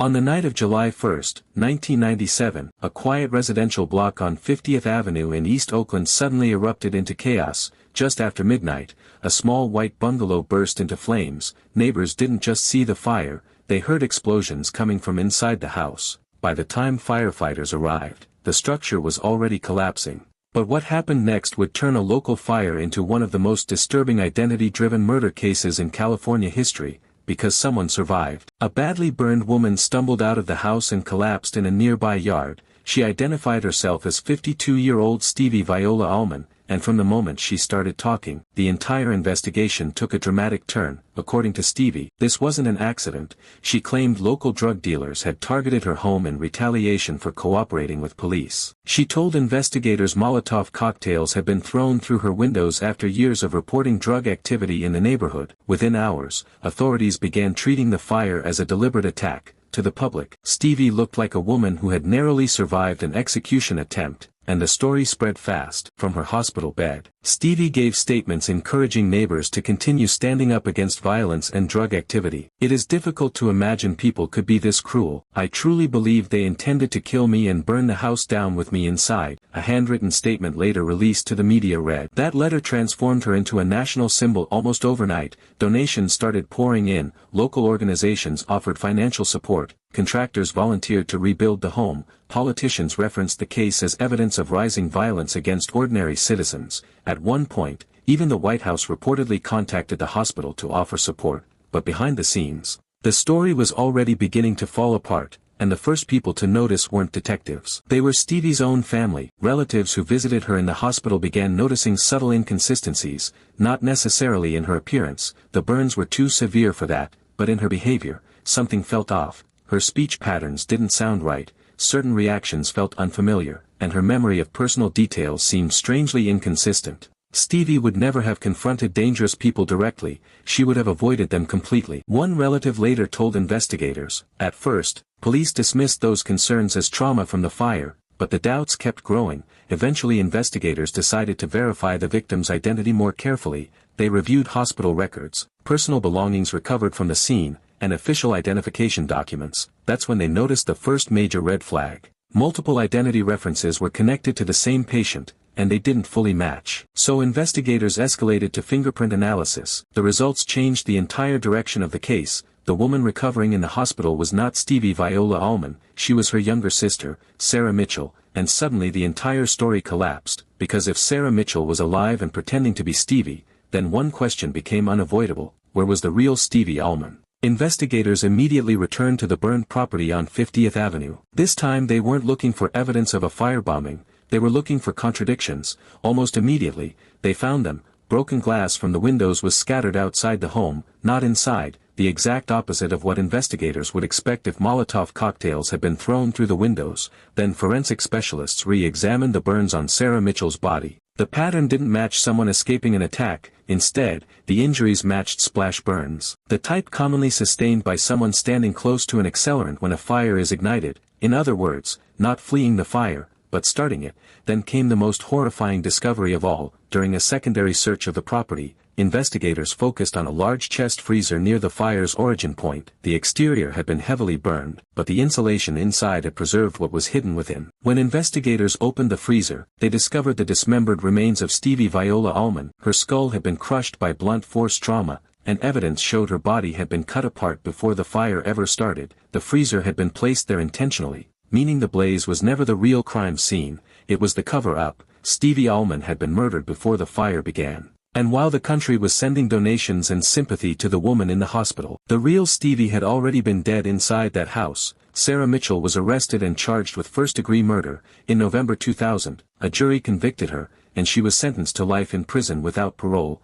On the night of July 1, 1997, a quiet residential block on 50th Avenue in East Oakland suddenly erupted into chaos. Just after midnight, a small white bungalow burst into flames. Neighbors didn't just see the fire, they heard explosions coming from inside the house. By the time firefighters arrived, the structure was already collapsing. But what happened next would turn a local fire into one of the most disturbing identity-driven murder cases in California history, because someone survived. A badly burned woman stumbled out of the house and collapsed in a nearby yard. She identified herself as 52-year-old Stevie Viola Allman, and from the moment she started talking, the entire investigation took a dramatic turn. According to Stevie, this wasn't an accident. She claimed local drug dealers had targeted her home in retaliation for cooperating with police. She told investigators Molotov cocktails had been thrown through her windows after years of reporting drug activity in the neighborhood. Within hours, authorities began treating the fire as a deliberate attack. To the public, Stevie looked like a woman who had narrowly survived an execution attempt, and the story spread fast. From her hospital bed, Stevie gave statements encouraging neighbors to continue standing up against violence and drug activity. "It is difficult to imagine people could be this cruel. I truly believe they intended to kill me and burn the house down with me inside," a handwritten statement later released to the media read. That letter transformed her into a national symbol almost overnight. Donations started pouring in, local organizations offered financial support, contractors volunteered to rebuild the home, politicians referenced the case as evidence of rising violence against ordinary citizens. At one point, even the White House reportedly contacted the hospital to offer support, but behind the scenes, the story was already beginning to fall apart, and the first people to notice weren't detectives. They were Stevie's own family. Relatives who visited her in the hospital began noticing subtle inconsistencies, not necessarily in her appearance, the burns were too severe for that, but in her behavior, something felt off. Her speech patterns didn't sound right, certain reactions felt unfamiliar, and her memory of personal details seemed strangely inconsistent. Stevie would never have confronted dangerous people directly, she would have avoided them completely. One relative later told investigators, "At first, police dismissed those concerns as trauma from the fire, but the doubts kept growing. Eventually investigators decided to verify the victim's identity more carefully. They reviewed hospital records, personal belongings recovered from the scene, and official identification documents. That's when they noticed the first major red flag. Multiple identity references were connected to the same patient, and they didn't fully match. So investigators escalated to fingerprint analysis. The results changed the entire direction of the case. The woman recovering in the hospital was not Stevie Viola Allman, she was her younger sister, Sarah Mitchell, and suddenly the entire story collapsed, because if Sarah Mitchell was alive and pretending to be Stevie, then one question became unavoidable: where was the real Stevie Allman? Investigators immediately returned to the burned property on 50th Avenue. This time they weren't looking for evidence of a firebombing, they were looking for contradictions. Almost immediately, they found them. Broken glass from the windows was scattered outside the home, not inside, the exact opposite of what investigators would expect if Molotov cocktails had been thrown through the windows. Then forensic specialists re-examined the burns on Sarah Mitchell's body. The pattern didn't match someone escaping an attack, instead, the injuries matched splash burns, the type commonly sustained by someone standing close to an accelerant when a fire is ignited. In other words, not fleeing the fire, but starting it. Then came the most horrifying discovery of all. During a secondary search of the property, investigators focused on a large chest freezer near the fire's origin point. The exterior had been heavily burned, but the insulation inside had preserved what was hidden within. When investigators opened the freezer, they discovered the dismembered remains of Stevie Viola Allman. Her skull had been crushed by blunt force trauma, and evidence showed her body had been cut apart before the fire ever started. The freezer had been placed there intentionally, meaning the blaze was never the real crime scene, it was the cover-up. Stevie Allman had been murdered before the fire began. And while the country was sending donations and sympathy to the woman in the hospital, the real Stevie had already been dead inside that house. Sarah Mitchell was arrested and charged with first-degree murder. In November 2000, a jury convicted her, and she was sentenced to life in prison without parole.